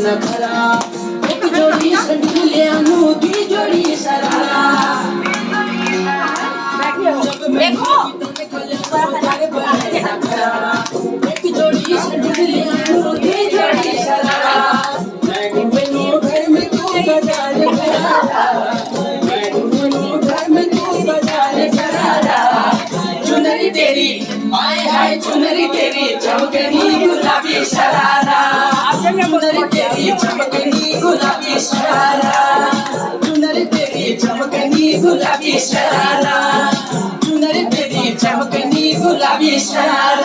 नखरा एक जोड़ी संडुलियानु दी जोड़ी सरारा देखो एक जोड़ी संडुलियानु दी जोड़ी सरारा मैं घर में तू बाजार करारा मैं घर में तू बाजार करारा चुनरी तेरी हाय हाय चुनरी तेरी चमकनी गुलाबी शरारा चुनरी तेरी चमकनी गुलाबी शरारा चुनरी तेरी चमकनी गुलाबी शरारा चुनरी तेरी चमकनी गुलाबी शरारा